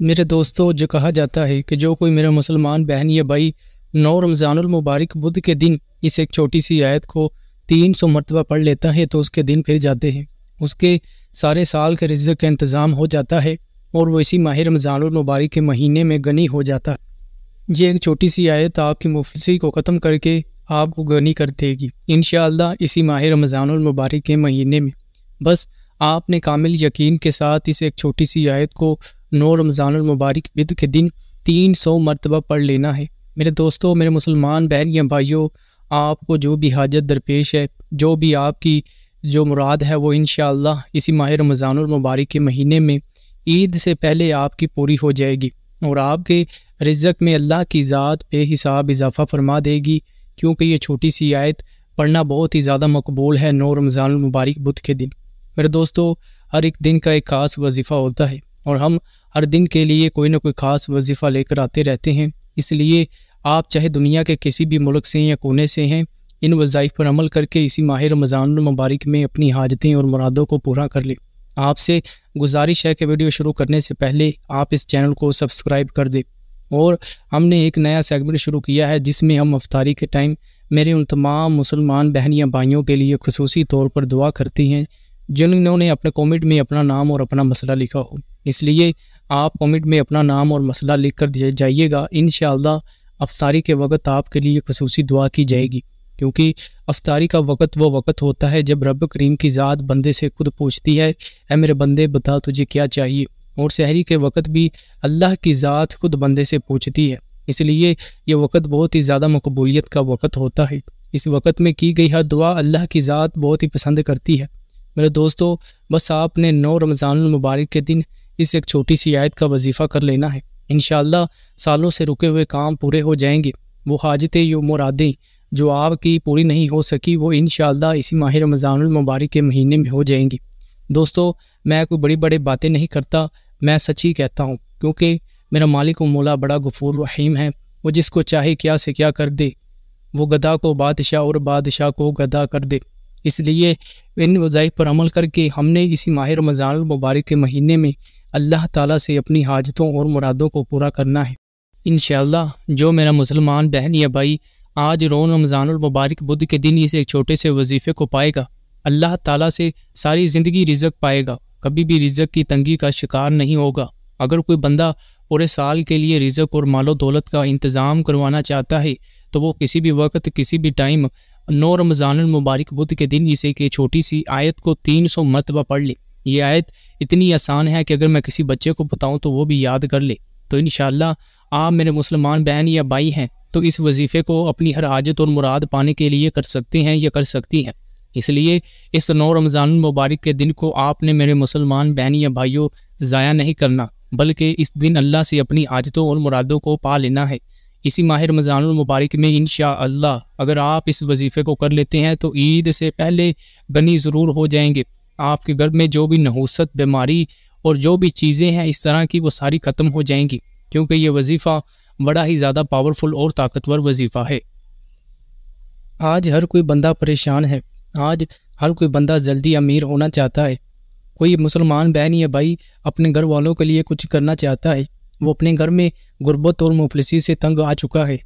میرے دوستو، جو کہا جاتا ہے کہ جو کوئی میرا مسلمان بہن یا بھائی 9 رمضان المبارک بدھ کے دن اس ایک چھوٹی سی آیت کو 300 مرتبہ پڑھ لیتا ہے تو اس کے دن پھر جاتے ہیں، اس کے سارے سال کے رزق کا انتظام ہو جاتا ہے اور وہ اسی ماہ رمضان المبارک کے مہینے میں غنی ہو جاتا ہے۔ یہ ایک چھوٹی سی آیت آپ کی مفلسی کو ختم کر کے آپ کو غنی کر دے گی انشاءاللہ اسی ماہ رمضان المبارک کے مہینے میں۔ بس آپ نے کامل یقین کے ساتھ اس ایک چھوٹی سی آیت کو 9 رمضان المبارک بدھ کے دن 300 مرتبہ پڑھ لینا ہے۔ میرے دوستو، میرے مسلمان بہن یا بھائیوں، آپ کو جو بھی حاجت درپیش ہے، جو بھی آپ کی جو مراد ہے، وہ انشاءاللہ اسی ماہ رمضان المبارک کے مہینے میں عید سے پہلے آپ کی پوری ہو جائے گی اور آپ کے رزق میں اللہ کی ذات بے حساب اضافہ فرما دے گی، کیونکہ یہ چھوٹی سی آیت پڑھنا بہت ہی زیادہ مقبول ہے 9 رمضان المبارک بدھ کے دن۔ میرے دوستو، ہر ایک دن کا ایک خاص وظیفہ ہوتا ہے اور ہم ہر دن کے لیے کوئی نہ کوئی خاص وظیفہ لے کر آتے رہتے ہیں، اس لیے آپ چاہے دنیا کے کسی بھی ملک سے یا کونے سے ہیں، ان وظائف پر عمل کر کے اسی ماہ رمضان المبارک میں اپنی حاجتیں اور مرادوں کو پورا کر لیں۔ آپ سے گزارش ہے کہ ویڈیو شروع کرنے سے پہلے آپ اس چینل کو سبسکرائب کر دیں، اور ہم نے ایک نیا سیگمنٹ شروع کیا ہے جس میں ہم افطاری کے ٹائم میرے ان تمام مسلمان بہن یا بھائیوں کے لیے خصوصی طور پر دعا کرتے ہیں جنہوں نے اپنے کامنٹ میں اپنا نام اور اپنا مسئلہ لکھا ہو۔ اس لیے آپ کامنٹ میں اپنا نام اور مسئلہ لکھ کر جائیے گا، انشاءاللہ افطاری کے وقت آپ کے لیے خصوصی دعا کی جائے گی، کیونکہ افطاری کا وقت وہ وقت ہوتا ہے جب رب کریم کی ذات بندے سے خود پوچھتی ہے، اے میرے بندے بتا تجھے کیا چاہیے، اور سحری کے وقت بھی اللہ کی ذات خود بندے سے پوچھتی ہے۔ اس لیے یہ وقت بہت ہی زیادہ مقبولیت کا وقت ہوتا ہے۔ اس وقت میں کی گئی ہر دعا اللہ کی ذات بہت ہی پسند کرتی ہے۔ میرے دوستو، بس آپ نے 9 رمضان المبارک کے دن اس ایک چھوٹی سی آیت کا وظیفہ کر لینا ہے، انشاءاللہ سالوں سے رکے ہوئے کام پورے ہو جائیں گے۔ وہ حاجتیں یا مرادیں جو آپ کی پوری نہیں ہو سکی وہ انشاءاللہ اسی ماہ رمضان المبارک کے مہینے میں ہو جائیں گی۔ دوستو، میں کوئی بڑی بڑی باتیں نہیں کرتا، میں سچ ہی کہتا ہوں، کیونکہ میرا مالک و مولا بڑا غفور رحیم ہے، وہ جس کو چاہے کیا سے کیا کر دے، وہ گدھا کو بادشاہ اور بادشاہ کو گدھا کر دے۔ اس لیے ان وظائف پر عمل کر کے ہم نے اسی ماہ رمضان المبارک کے مہینے میں اللہ تعالیٰ سے اپنی حاجتوں اور مرادوں کو پورا کرنا ہے۔ انشاءاللہ جو میرا مسلمان بہن یا بھائی آج 9 رمضان المبارک بدھ کے دن اس ایک چھوٹے سے وظیفے کو پائے گا، اللہ تعالیٰ سے ساری زندگی رزق پائے گا، کبھی بھی رزق کی تنگی کا شکار نہیں ہوگا۔ اگر کوئی بندہ پورے سال کے لیے رزق اور مال و دولت کا انتظام کروانا چاہتا ہے تو وہ کسی بھی وقت کسی بھی ٹائم 9 رمضان المبارک بدھ کے دن اسے کہ چھوٹی سی آیت کو 300 مرتبہ پڑھ لے۔ یہ آیت اتنی آسان ہے کہ اگر میں کسی بچے کو بتاؤں تو وہ بھی یاد کر لے۔ تو انشاءاللہ آپ میرے مسلمان بہن یا بھائی ہیں تو اس وظیفے کو اپنی ہر حاجت اور مراد پانے کے لیے کر سکتے ہیں یا کر سکتی ہیں۔ اس لیے اس 9 رمضان المبارک کے دن کو آپ نے میرے مسلمان بہن یا بھائیوں ضائع نہیں کرنا، بلکہ اس دن اللہ سے اپنی حاجتوں اور مرادوں کو پا لینا ہے۔ اسی ماہ رمضان المبارک میں انشاءاللہ اگر آپ اس وظیفے کو کر لیتے ہیں تو عید سے پہلے غنی ضرور ہو جائیں گے۔ آپ کے گھر میں جو بھی نحوست، بیماری اور جو بھی چیزیں ہیں اس طرح کی وہ ساری ختم ہو جائیں گی، کیونکہ یہ وظیفہ بڑا ہی زیادہ پاورفل اور طاقتور وظیفہ ہے۔ آج ہر کوئی بندہ پریشان ہے، آج ہر کوئی بندہ جلدی امیر ہونا چاہتا ہے۔ کوئی مسلمان بہن یا بھائی اپنے گھر والوں کے لیے کچھ کرنا چاہتا ہے، وہ اپنے گھر میں غربت اور مفلسی سے تنگ آ چکا ہے،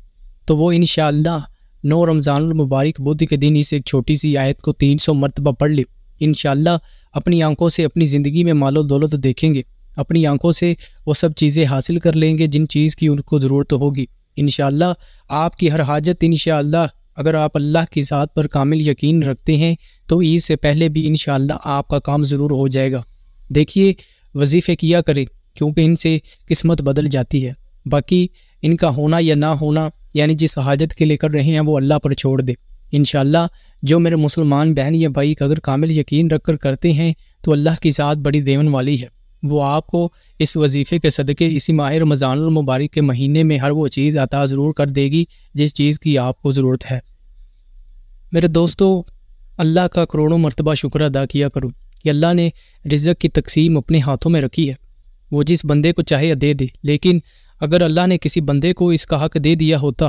تو وہ انشاءاللہ 9 رمضان المبارک بدھ کے دن اس ایک چھوٹی سی آیت کو 300 مرتبہ پڑھ لے۔ انشاءاللہ اپنی آنکھوں سے اپنی زندگی میں مال و دولت دیکھیں گے، اپنی آنکھوں سے وہ سب چیزیں حاصل کر لیں گے جن چیز کی ان کو ضرورت ہوگی۔ انشاءاللہ آپ کی ہر حاجت انشاءاللہ اگر آپ اللہ کی ذات پر کامل یقین رکھتے ہیں تو عید سے پہلے بھی انشاءاللہ آپ کا کام ضرور ہو جائے گا۔ دیکھیے، وظیفے کیا کریں، کیونکہ ان سے قسمت بدل جاتی ہے۔ باقی ان کا ہونا یا نہ ہونا، یعنی جس حاجت کے لے کر رہے ہیں وہ اللہ پر چھوڑ دیں۔ انشاءاللہ جو میرے مسلمان بہن یا بھائی اگر کامل یقین رکھ کر کرتے ہیں تو اللہ کی ذات بڑی دیون والی ہے، وہ آپ کو اس وظیفے کے صدقے اسی ماہ رمضان المبارک کے مہینے میں ہر وہ چیز عطا ضرور کر دے گی جس چیز کی آپ کو ضرورت ہے۔ میرے دوستو، اللہ کا کروڑوں مرتبہ شکر ادا کیا کرو کہ اللہ نے رزق کی تقسیم اپنے ہاتھوں میں رکھی ہے، وہ جس بندے کو چاہے دے دے، لیکن اگر اللہ نے کسی بندے کو اس کا حق دے دیا ہوتا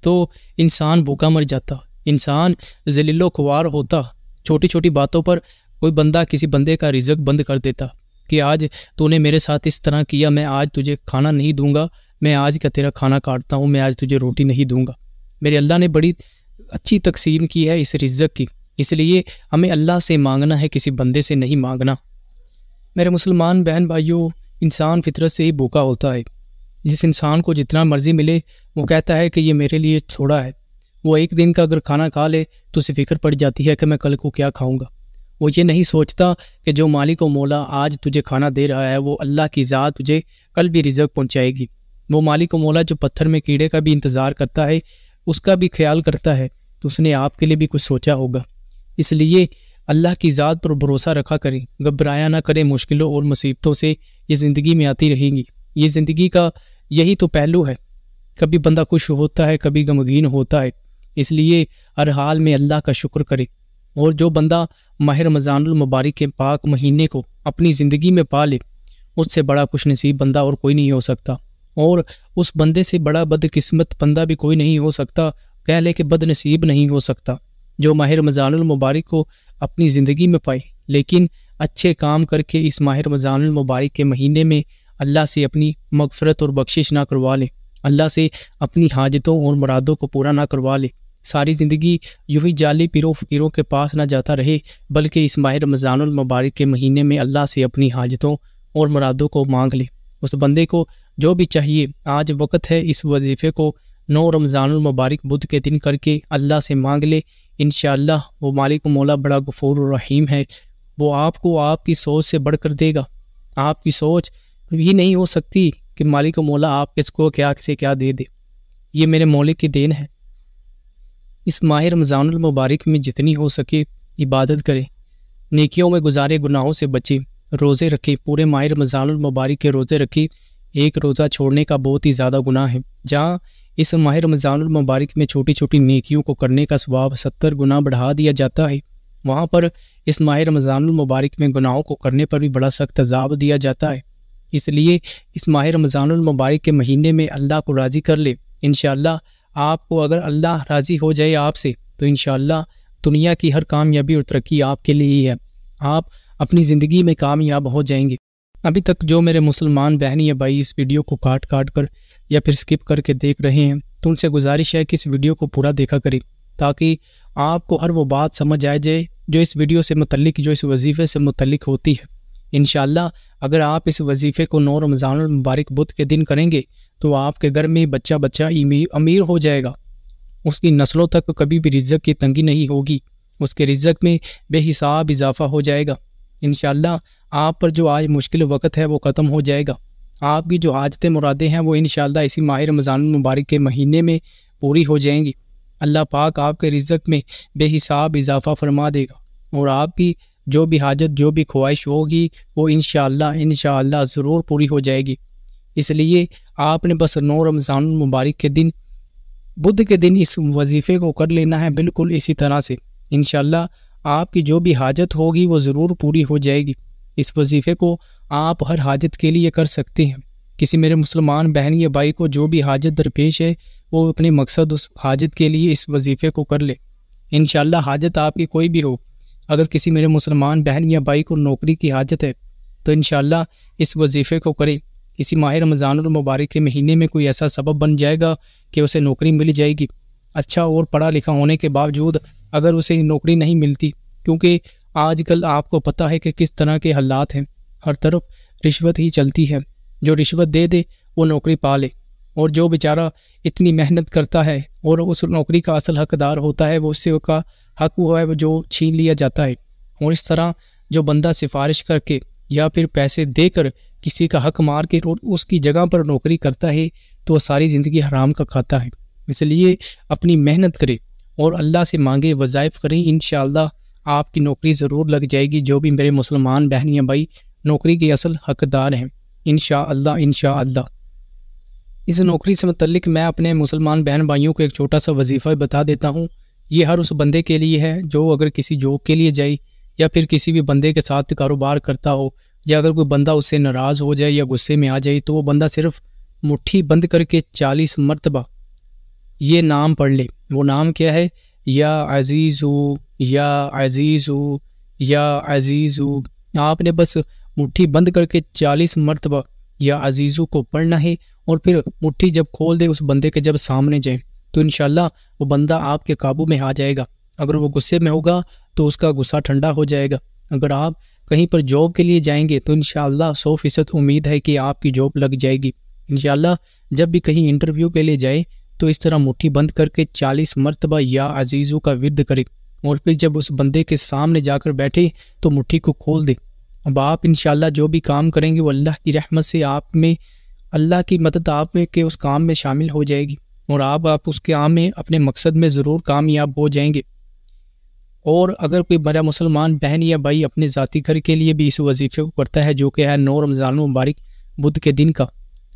تو انسان بھوکا مر جاتا، انسان ذلیل و خوار ہوتا، چھوٹی چھوٹی باتوں پر کوئی بندہ کسی بندے کا رزق بند کر دیتا۔ کہ آج تو نے میرے ساتھ اس طرح کیا، میں آج تجھے کھانا نہیں دوں گا، میں آج کا تیرا کھانا کاٹتا ہوں، میں آج تجھے روٹی نہیں دوں گا۔ میرے اللہ نے بڑی اچھی تقسیم کی ہے اس رزق کی، اس لیے ہمیں اللہ سے مانگنا ہے، کسی بندے سے نہیں مانگنا۔ میرے مسلمان بہن بھائیوں، انسان فطرت سے ہی بھوکا ہوتا ہے۔ جس انسان کو جتنا مرضی ملے وہ کہتا ہے کہ یہ میرے لیے تھوڑا ہے۔ وہ ایک دن کا اگر کھانا کھا لے تو اسے فکر پڑ جاتی ہے کہ میں کل کو کیا کھاؤں گا۔ وہ یہ نہیں سوچتا کہ جو مالک و مولا آج تجھے کھانا دے رہا ہے وہ اللہ کی ذات تجھے کل بھی رزق پہنچائے گی۔ وہ مالک و مولا جو پتھر میں کیڑے کا بھی انتظار کرتا ہے، اس کا بھی خیال کرتا ہے، تو اس نے آپ کے لیے بھی کچھ سوچا ہوگا۔ اس لیے اللہ کی ذات پر بھروسہ رکھا کریں، گھبرایا نہ کریں مشکلوں اور مصیبتوں سے، یہ زندگی میں آتی رہیں گی۔ یہ زندگی کا یہی تو پہلو ہے، کبھی بندہ خوش ہوتا ہے، کبھی غمگین ہوتا ہے، اس لیے ہر حال میں اللہ کا شکر کرے۔ اور جو بندہ ماہ رمضان المبارک کے پاک مہینے کو اپنی زندگی میں پا لے، اس سے بڑا خوش نصیب بندہ اور کوئی نہیں ہو سکتا، اور اس بندے سے بڑا بد قسمت بندہ بھی کوئی نہیں ہو سکتا، کہہ لے کہ بد نصیب نہیں ہو سکتا، جو ماہ رمضان المبارک کو اپنی زندگی میں پائے، لیکن اچھے کام کر کے اس ماہ رمضان المبارک کے مہینے میں اللہ سے اپنی مغفرت اور بخشش نہ کروا لے، اللہ سے اپنی حاجتوں اور مرادوں کو پورا نہ کروا لے، ساری زندگی یوں ہی جعلی پیروں فقیروں کے پاس نہ جاتا رہے، بلکہ اس ماہ رمضان المبارک کے مہینے میں اللہ سے اپنی حاجتوں اور مرادوں کو مانگ لے۔ اس بندے کو جو بھی چاہیے، آج وقت ہے اس وظیفے کو 9 رمضان المبارک بدھ کے دن کر کے اللہ سے مانگ لے۔ انشاءاللہ وہ مالک و مولا بڑا غفور و رحیم ہے، وہ آپ کو آپ کی سوچ سے بڑھ کر دے گا۔ آپ کی سوچ یہ نہیں ہو سکتی کہ مالک و مولا آپ کس کو کیا سے کیا دے دے، یہ میرے مولک کی دین ہے۔ اس ماہ رمضان المبارک میں جتنی ہو سکے عبادت کرے، نیکیوں میں گزارے، گناہوں سے بچے، روزے رکھے، پورے ماہ رمضان المبارک کے روزے رکھے۔ ایک روزہ چھوڑنے کا بہت ہی زیادہ گناہ ہے، جہاں اس ماہ رمضان المبارک میں چھوٹی چھوٹی نیکیوں کو کرنے کا ثواب 70 گنا بڑھا دیا جاتا ہے، وہاں پر اس ماہ رمضان المبارک میں گناہوں کو کرنے پر بھی بڑا سخت عذاب دیا جاتا ہے۔ اس لیے اس ماہ رمضان المبارک کے مہینے میں اللہ کو راضی کر لے۔ انشاءاللہ آپ کو اگر اللہ راضی ہو جائے آپ سے تو انشاءاللہ دنیا کی ہر کامیابی اور ترقی آپ کے لیے ہی ہے، آپ اپنی زندگی میں کامیاب ہو جائیں گے۔ ابھی تک جو میرے مسلمان بہن یا بھائی اس ویڈیو کو کاٹ کر یا پھر سکپ کر کے دیکھ رہے ہیں، تو ان سے گزارش ہے کہ اس ویڈیو کو پورا دیکھا کریں، تاکہ آپ کو ہر وہ بات سمجھ آ جائے جو اس ویڈیو سے متعلق، جو اس وظیفے سے متعلق ہوتی ہے۔ انشاءاللہ اگر آپ اس وظیفے کو 9 رمضان المبارک بدھ کے دن کریں گے تو آپ کے گھر میں بچہ امیر ہو جائے گا، اس کی نسلوں تک کبھی بھی رزق کی تنگی نہیں ہوگی، اس کے رزق میں بے حساب اضافہ ہو جائے گا۔ انشاءاللہ آپ پر جو آج مشکل وقت ہے وہ ختم ہو جائے گا، آپ کی جو حاجتیں مرادیں ہیں وہ انشاءاللہ اسی ماہ رمضان المبارک کے مہینے میں پوری ہو جائیں گی۔ اللہ پاک آپ کے رزق میں بے حساب اضافہ فرما دے گا، اور آپ کی جو بھی حاجت، جو بھی خواہش ہوگی وہ انشاءاللہ ضرور پوری ہو جائے گی۔ اس لیے آپ نے بس 9 رمضان المبارک کے دن، بدھ کے دن اس وظیفے کو کر لینا ہے، بالکل اسی طرح سے انشاءاللہ آپ کی جو بھی حاجت ہوگی وہ ضرور پوری ہو جائے گی۔ اس وظیفے کو آپ ہر حاجت کے لیے کر سکتے ہیں۔ کسی میرے مسلمان بہن یا بھائی کو جو بھی حاجت درپیش ہے وہ اپنے مقصد اس حاجت کے لیے اس وظیفے کو کر لے۔ انشاءاللہ حاجت آپ کی کوئی بھی ہو، اگر کسی میرے مسلمان بہن یا بھائی کو نوکری کی حاجت ہے تو انشاءاللہ اس وظیفے کو کرے۔ اسی ماہ رمضان المبارک کے مہینے میں کوئی ایسا سبب بن جائے گا کہ اسے نوکری مل جائے گی، اچھا اور پڑھا لکھا ہونے کے باوجود اگر اسے نوکری نہیں ملتی، کیونکہ آج کل آپ کو پتہ ہے کہ کس طرح کے حالات ہیں، ہر طرف رشوت ہی چلتی ہے، جو رشوت دے دے وہ نوکری پا لے، اور جو بیچارہ اتنی محنت کرتا ہے اور اس نوکری کا اصل حقدار ہوتا ہے وہ اس سے کا حق وہ ہے جو چھین لیا جاتا ہے۔ اور اس طرح جو بندہ سفارش کر کے یا پھر پیسے دے کر کسی کا حق مار کے اس کی جگہ پر نوکری کرتا ہے تو وہ ساری زندگی حرام کا کھاتا ہے۔ اس لیے اپنی محنت کرے اور اللہ سے مانگے، وظائف کریں، انشاءاللہ آپ کی نوکری ضرور لگ جائے گی، جو بھی میرے مسلمان بہن یا بھائی نوکری کے اصل حقدار ہیں، انشاءاللہ۔ اس نوکری سے متعلق میں اپنے مسلمان بہن بھائیوں کو ایک چھوٹا سا وظیفہ بتا دیتا ہوں۔ یہ ہر اس بندے کے لیے ہے جو اگر کسی جاب کے لیے جائے یا پھر کسی بھی بندے کے ساتھ کاروبار کرتا ہو، یا اگر کوئی بندہ اس سے ناراض ہو جائے یا غصے میں آ جائے تو وہ بندہ صرف مٹھی بند کر کے 40 مرتبہ یہ نام پڑھ لے۔ وہ نام کیا ہے؟ یا عزیز ہو، یا عزیز ہو، یا عزیز ہو۔ آپ نے بس مٹھی بند کر کے 40 مرتبہ یا عزیزو کو پڑھنا ہے، اور پھر مٹھی جب کھول دے اس بندے کے جب سامنے جائے تو انشاءاللہ وہ بندہ آپ کے قابو میں آ جائے گا۔ اگر وہ غصے میں ہوگا تو اس کا غصہ ٹھنڈا ہو جائے گا۔ اگر آپ کہیں پر جاب کے لیے جائیں گے تو انشاءاللہ 100% امید ہے کہ آپ کی جاب لگ جائے گی۔ انشاءاللہ جب بھی کہیں انٹرویو کے لیے جائے تو اس طرح مٹھی بند کر کے 40 مرتبہ یا عزیزو کا ورد کرے، اور پھر جب اس بندے کے سامنے جا کر بیٹھے تو مٹھی کو کھول دے۔ اب آپ انشاءاللہ جو بھی کام کریں گے وہ اللہ کی رحمت سے آپ میں، اللہ کی مدد آپ میں کہ اس کام میں شامل ہو جائے گی، اور آپ اس کام میں اپنے مقصد میں ضرور کامیاب ہو جائیں گے۔ اور اگر کوئی بڑا مسلمان بہن یا بھائی اپنے ذاتی گھر کے لیے بھی اس وظیفے کو کرتا ہے جو کہ ہے 9 رمضان المبارک بدھ کے دن کا،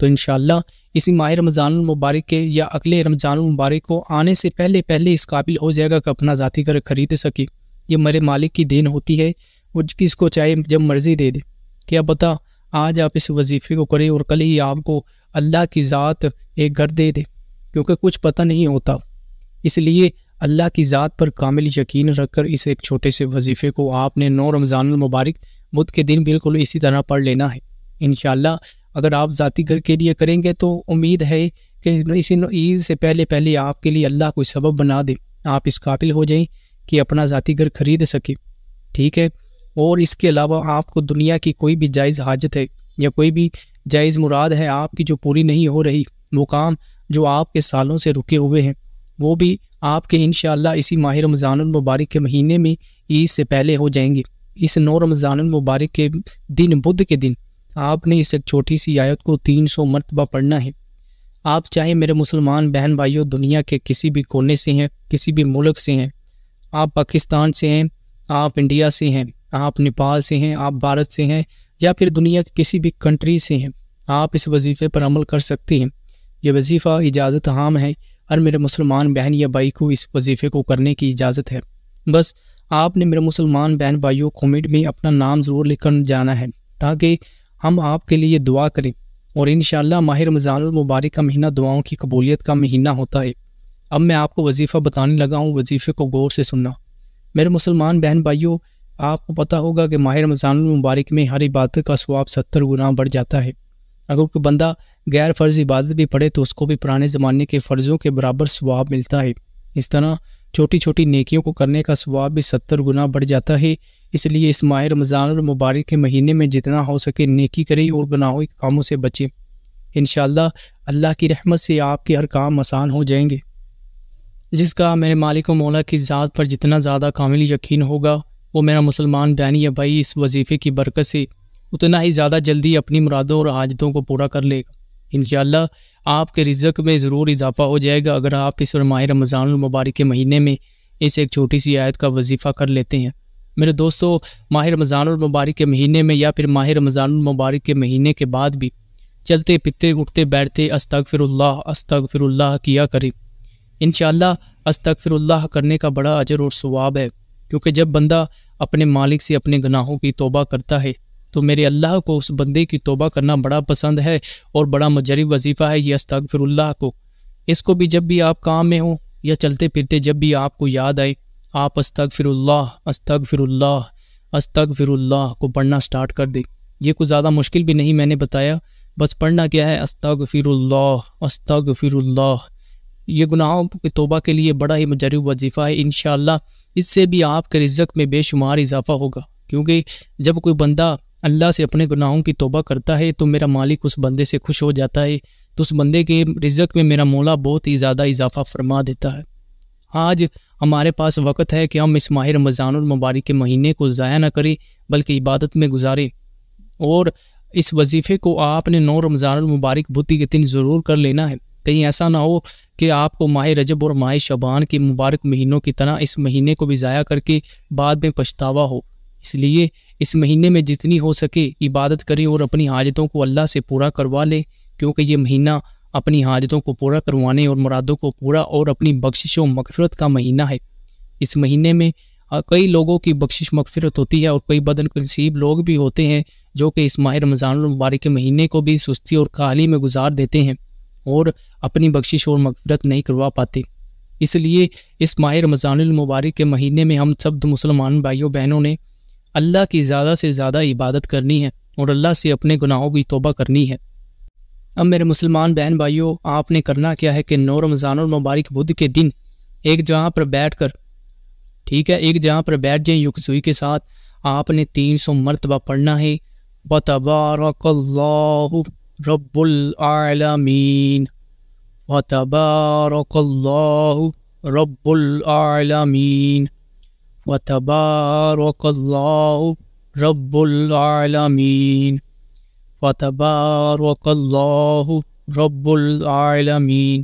تو انشاءاللہ اسی ماہ رمضان المبارک کے یا اگلے رمضان المبارک کو آنے سے پہلے اس قابل ہو جائے گا کہ اپنا ذاتی گھر خرید سکے۔ یہ میرے مالک کی دین ہوتی ہے، وہ کس کو چاہے جب مرضی دے دے۔ کیا پتہ آج آپ اس وظیفے کو کریں اور کل ہی آپ کو اللہ کی ذات ایک گھر دے دے، کیونکہ کچھ پتہ نہیں ہوتا۔ اس لیے اللہ کی ذات پر کامل یقین رکھ کر اس ایک چھوٹے سے وظیفے کو آپ نے 9 رمضان المبارک بدھ کے دن بالکل اسی طرح پڑھ لینا ہے۔ انشاءاللہ اگر آپ ذاتی گھر کے لیے کریں گے تو امید ہے کہ اسی عید سے پہلے آپ کے لیے اللہ کوئی سبب بنا دے، آپ اس قابل ہو جائیں کہ اپنا ذاتی گھر خرید سکیں، ٹھیک ہے۔ اور اس کے علاوہ آپ کو دنیا کی کوئی بھی جائز حاجت ہے یا کوئی بھی جائز مراد ہے آپ کی جو پوری نہیں ہو رہی، وہ کام جو آپ کے سالوں سے رکے ہوئے ہیں وہ بھی آپ کے انشاءاللہ اسی ماہ رمضان المبارک کے مہینے میں عید سے پہلے ہو جائیں گے۔ اس 9 رمضان المبارک کے دن بدھ کے دن آپ نے اس ایک چھوٹی سی آیت کو 300 مرتبہ پڑھنا ہے۔ آپ چاہے میرے مسلمان بہن بھائیوں دنیا کے کسی بھی کونے سے ہیں، کسی بھی ملک سے ہیں، آپ پاکستان سے ہیں، آپ انڈیا سے ہیں، آپ نیپال سے ہیں، آپ بھارت سے ہیں، یا پھر دنیا کے کسی بھی کنٹری سے ہیں، آپ اس وظیفے پر عمل کر سکتے ہیں۔ یہ وظیفہ اجازت عام ہے، اور میرے مسلمان بہن یا بھائی کو اس وظیفے کو کرنے کی اجازت ہے۔ بس آپ نے میرے مسلمان بہن بھائیوں کمنٹ میں اپنا نام ضرور لکھ کر جانا ہے تاکہ ہم آپ کے لیے دعا کریں، اور انشاءاللہ ماہ رمضان المبارک کا مہینہ دعاؤں کی قبولیت کا مہینہ ہوتا ہے۔ اب میں آپ کو وظیفہ بتانے لگا ہوں، وظیفے کو غور سے سننا۔ میرے مسلمان بہن بھائیوں، آپ کو پتہ ہوگا کہ ماہ رمضان المبارک میں ہر عبادت کا ثواب 70 گنا بڑھ جاتا ہے۔ اگر کوئی بندہ غیر فرض عبادت بھی پڑھے تو اس کو بھی پرانے زمانے کے فرضوں کے برابر ثواب ملتا ہے۔ اس طرح چھوٹی چھوٹی نیکیوں کو کرنے کا ثواب بھی 70 گنا بڑھ جاتا ہے۔ اس لیے اس ماہ رمضان المبارک کے مہینے میں جتنا ہو سکے نیکی کریں اور گناہوں کے کاموں سے بچیں۔ انشاءاللہ اللہ کی رحمت سے آپ کے ہر کام آسان ہو جائیں گے۔ جس کا میرے مالک و مولا کی ذات پر جتنا زیادہ کامل یقین ہوگا وہ میرا مسلمان بہن یا بھائی اس وظیفے کی برکت سے اتنا ہی زیادہ جلدی اپنی مرادوں اور حاجتوں کو پورا کر لے گا۔ انشاءاللہ آپ کے رزق میں ضرور اضافہ ہو جائے گا اگر آپ اس ماہ رمضان المبارک کے مہینے میں اس ایک چھوٹی سی آیت کا وظیفہ کر لیتے ہیں۔ میرے دوستو، ماہ رمضان المبارک کے مہینے میں یا پھر ماہ رمضان المبارک کے مہینے کے بعد بھی چلتے پھرتے اٹھتے بیٹھتے استغفر اللہ کیا کریں۔ انشاءاللہ استغفر اللہ کرنے کا بڑا اجر اور ثواب ہے، کیونکہ جب بندہ اپنے مالک سے اپنے گناہوں کی توبہ کرتا ہے تو میرے اللہ کو اس بندے کی توبہ کرنا بڑا پسند ہے اور بڑا مجرب وظیفہ ہے یہ استغفر اللہ کو۔ اس کو بھی جب بھی آپ کام میں ہوں یا چلتے پھرتے جب بھی آپ کو یاد آئے آپ استغفر اللہ کو پڑھنا سٹارٹ کر دیں۔ یہ کوئی زیادہ مشکل بھی نہیں میں نے بتایا، بس پڑھنا کیا ہے استغفر اللہ۔ یہ گناہوں کی توبہ کے لیے بڑا ہی مجرب وظیفہ ہے۔ انشاءاللہ اس سے بھی آپ کے رزق میں بے شمار اضافہ ہوگا، کیونکہ جب کوئی بندہ اللہ سے اپنے گناہوں کی توبہ کرتا ہے تو میرا مالک اس بندے سے خوش ہو جاتا ہے، تو اس بندے کے رزق میں میرا مولا بہت ہی زیادہ اضافہ فرما دیتا ہے۔ آج ہمارے پاس وقت ہے کہ ہم اس ماہ رمضان المبارک کے مہینے کو ضائع نہ کریں بلکہ عبادت میں گزاریں، اور اس وظیفے کو آپ نے 9 رمضان المبارک بدھ کے دن ضرور کر لینا ہے۔ کہیں ایسا نہ ہو کہ آپ کو ماہ رجب اور ماہ شعبان کے مبارک مہینوں کی طرح اس مہینے کو بھی ضائع کر کے بعد میں پچھتاوا ہو۔ اس لیے اس مہینے میں جتنی ہو سکے عبادت کریں اور اپنی حاجتوں کو اللہ سے پورا کروا لیں، کیونکہ یہ مہینہ اپنی حاجتوں کو پورا کروانے اور مرادوں کو پورا اور اپنی بخشش و مغفرت کا مہینہ ہے۔ اس مہینے میں کئی لوگوں کی بخشش مغفرت ہوتی ہے اور کئی بد نصیب لوگ بھی ہوتے ہیں جو کہ اس ماہ رمضان المبارک کے مہینے کو بھی سستی اور کاہلی میں گزار دیتے ہیں اور اپنی بخشش اور مغفرت نہیں کروا پاتے۔ اس لیے اس ماہ رمضان المبارک کے مہینے میں ہم سب مسلمان بھائیوں بہنوں نے اللہ کی زیادہ سے زیادہ عبادت کرنی ہے اور اللہ سے اپنے گناہوں کی توبہ کرنی ہے۔ اب میرے مسلمان بہن بھائیوں، آپ نے کرنا کیا ہے کہ 9 رمضان المبارک بدھ کے دن ایک جگہ پر بیٹھ کر، ٹھیک ہے، ایک جگہ پر بیٹھ جائیں یکسوئی کے ساتھ۔ آپ نے 300 مرتبہ پڑھنا ہے وَتَبَارَكَ اللَّهُ رَبُّ الْعَالَمِينَ، وَتَبَارَكَ اللَّهُ رَبُّ الْعَالَمِينَ، وَتَبَارَكَ اللَّهُ رَبُّ الْعَالَمِينَ، وَتَبَارَكَ اللَّهُ رَبُّ الْعَالَمِينَ۔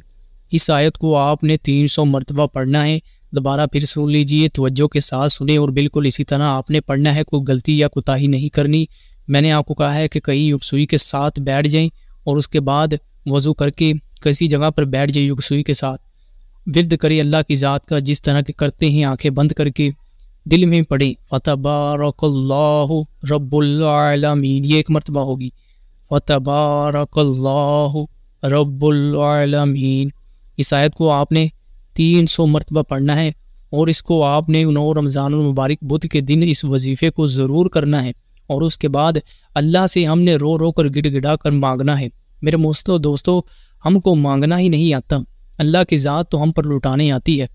اس آیت کو آپ نے 300 مرتبہ پڑھنا ہے۔ دوبارہ پھر سن لیجئے، توجہ کے ساتھ سنیں اور بالکل اسی طرح آپ نے پڑھنا ہے، کوئی غلطی یا کوتاہی نہیں کرنی۔ میں نے آپ کو کہا ہے کہ کہیں یکسوئی کے ساتھ بیٹھ جائیں اور اس کے بعد وضو کر کے کسی جگہ پر بیٹھ جائیں یکسوئی کے ساتھ، ورد کریں اللہ کی ذات کا جس طرح کے کرتے ہیں، آنکھیں بند کر کے دل میں پڑھیں فَتَبَارَكَ اللَّهُ رَبُّ الْعَالَمِينَ، یہ ایک مرتبہ ہوگی، فَتَبَارَكَ اللَّهُ رَبُّ الْعَالَمِينَ۔ اس آیت کو آپ نے 300 مرتبہ پڑھنا ہے اور اس کو آپ نے 9 رمضان المبارک بدھ کے دن اس وظیفے کو ضرور کرنا ہے، اور اس کے بعد اللہ سے ہم نے رو رو کر گڑ گڑا کر مانگنا ہے۔ میرے دوستو، ہم کو مانگنا ہی نہیں آتا، اللہ کی ذات تو ہم پر لٹانے آتی ہے،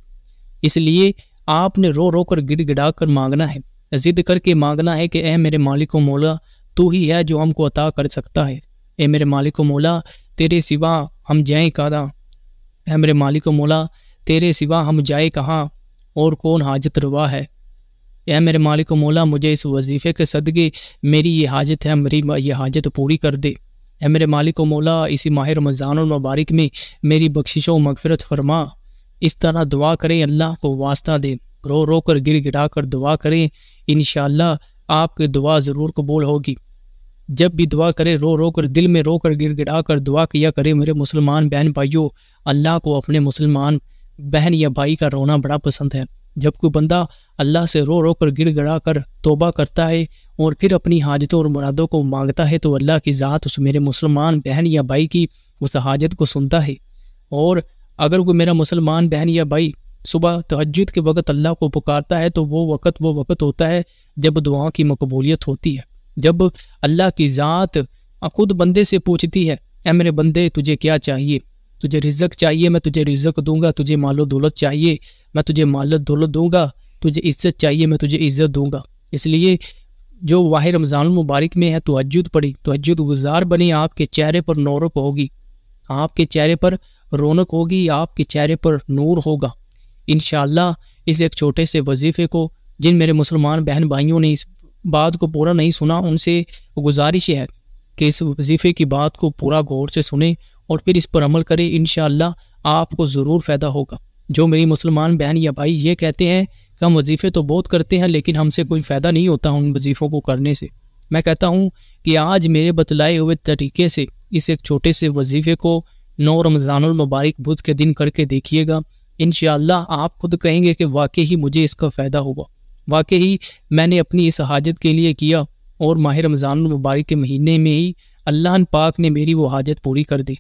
اس لیے آپ نے رو رو کر گڑ گڑا کر مانگنا ہے، ضد کر کے مانگنا ہے کہ اے میرے مالک و مولا، تو ہی ہے جو ہم کو عطا کر سکتا ہے۔ اے میرے مالک و مولا، تیرے سوا ہم جائیں کہاں؟ اے میرے مالک و مولا، تیرے سوا ہم جائے کہاں اور کون حاجت روا ہے؟ اے میرے مالک و مولا، مجھے اس وظیفے کے صدقے میری یہ حاجت ہے، میری یہ حاجت پوری کر دے۔ اے میرے مالک و مولا، اسی ماہ رمضان المبارک میں میری بخشش و مغفرت فرما۔ اس طرح دعا کریں، اللہ کو واسطہ دیں، رو رو کر گڑ گڑا کر دعا کریں، انشاءاللہ آپ کی دعا ضرور قبول ہوگی۔ جب بھی دعا کرے رو رو کر، دل میں رو کر گڑ گڑا کر دعا کیا کرے۔ میرے مسلمان بہن بھائیوں، اللہ کو اپنے مسلمان بہن یا بھائی کا رونا بڑا پسند ہے۔ جب کوئی بندہ اللہ سے رو رو کر گڑ گڑا کر توبہ کرتا ہے اور پھر اپنی حاجتوں اور مرادوں کو مانگتا ہے تو اللہ کی ذات اس میرے مسلمان بہن یا بھائی کی اس حاجت کو سنتا ہے۔ اور اگر کوئی میرا مسلمان بہن یا بھائی صبح تہجد کے وقت اللہ کو پکارتا ہے تو وہ وقت ہوتا ہے جب دعاؤں کی مقبولیت ہوتی ہے، جب اللہ کی ذات خود بندے سے پوچھتی ہے، اے میرے بندے، تجھے کیا چاہیے؟ تجھے رزق چاہیے، میں تجھے رزق دوں گا۔ تجھے مال و دولت چاہیے، میں تجھے مال و دولت دوں گا۔ تجھے عزت چاہیے، میں تجھے عزت دوں گا۔ اس لیے جو ماہ رمضان المبارک میں ہے تہجد پڑھی، تہجد گزار بنی، آپ کے چہرے پر رونق ہوگی، آپ کے چہرے پر رونق ہوگی، آپ کے چہرے پر نور ہوگا انشاءاللہ۔ اس ایک چھوٹے سے وظیفے کو جن میرے مسلمان بہن بھائیوں نے اس بات کو پورا نہیں سنا، ان سے گزارش ہے کہ اس وظیفے کی بات کو پورا غور سے سنیں اور پھر اس پر عمل کریں، انشاءاللہ آپ کو ضرور فائدہ ہوگا۔ جو میری مسلمان بہن یا بھائی یہ کہتے ہیں کہ ہم وظیفے تو بہت کرتے ہیں لیکن ہم سے کوئی فائدہ نہیں ہوتا ان وظیفوں کو کرنے سے، میں کہتا ہوں کہ آج میرے بتلائے ہوئے طریقے سے اس ایک چھوٹے سے وظیفے کو 9 رمضان المبارک بدھ کے دن کر کے دیکھیے گا، انشاءاللہ آپ خود کہیں گے کہ واقعی مجھے اس کا فائدہ ہوا، واقعی میں نے اپنی اس حاجت کے لیے کیا اور ماہ رمضان المبارک کے مہینے میں ہی اللہ پاک نے میری وہ حاجت پوری کر دی۔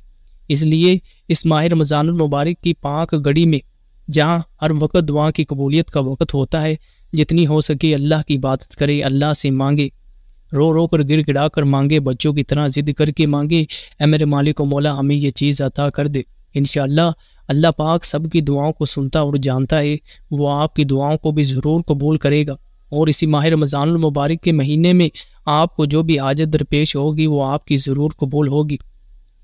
اس لیے اس ماہ رمضان المبارک کی پاک گھڑی میں جہاں ہر وقت دعا کی قبولیت کا وقت ہوتا ہے، جتنی ہو سکے اللہ کی عبادت کرے، اللہ سے مانگے، رو رو کر گڑ گڑا کر مانگے، بچوں کی طرح ضد کر کے مانگے، اے میرے مالک و مولا ہمیں یہ چیز عطا کر دے۔ انشاءاللہ اللہ پاک سب کی دعاؤں کو سنتا اور جانتا ہے، وہ آپ کی دعاؤں کو بھی ضرور قبول کرے گا، اور اسی ماہ رمضان المبارک کے مہینے میں آپ کو جو بھی حاجت درپیش ہوگی وہ آپ کی ضرور قبول ہوگی۔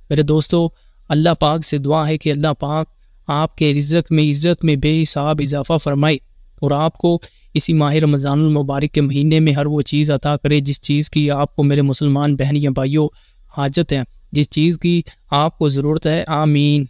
میرے دوستو، اللہ پاک سے دعا ہے کہ اللہ پاک آپ کے رزق میں عزت میں بے حساب اضافہ فرمائے اور آپ کو اسی ماہ رمضان المبارک کے مہینے میں ہر وہ چیز عطا کرے جس چیز کی آپ کو میرے مسلمان بہن یا بھائیوں حاجت ہے، جس چیز کی آپ کو ضرورت ہے۔ آمین۔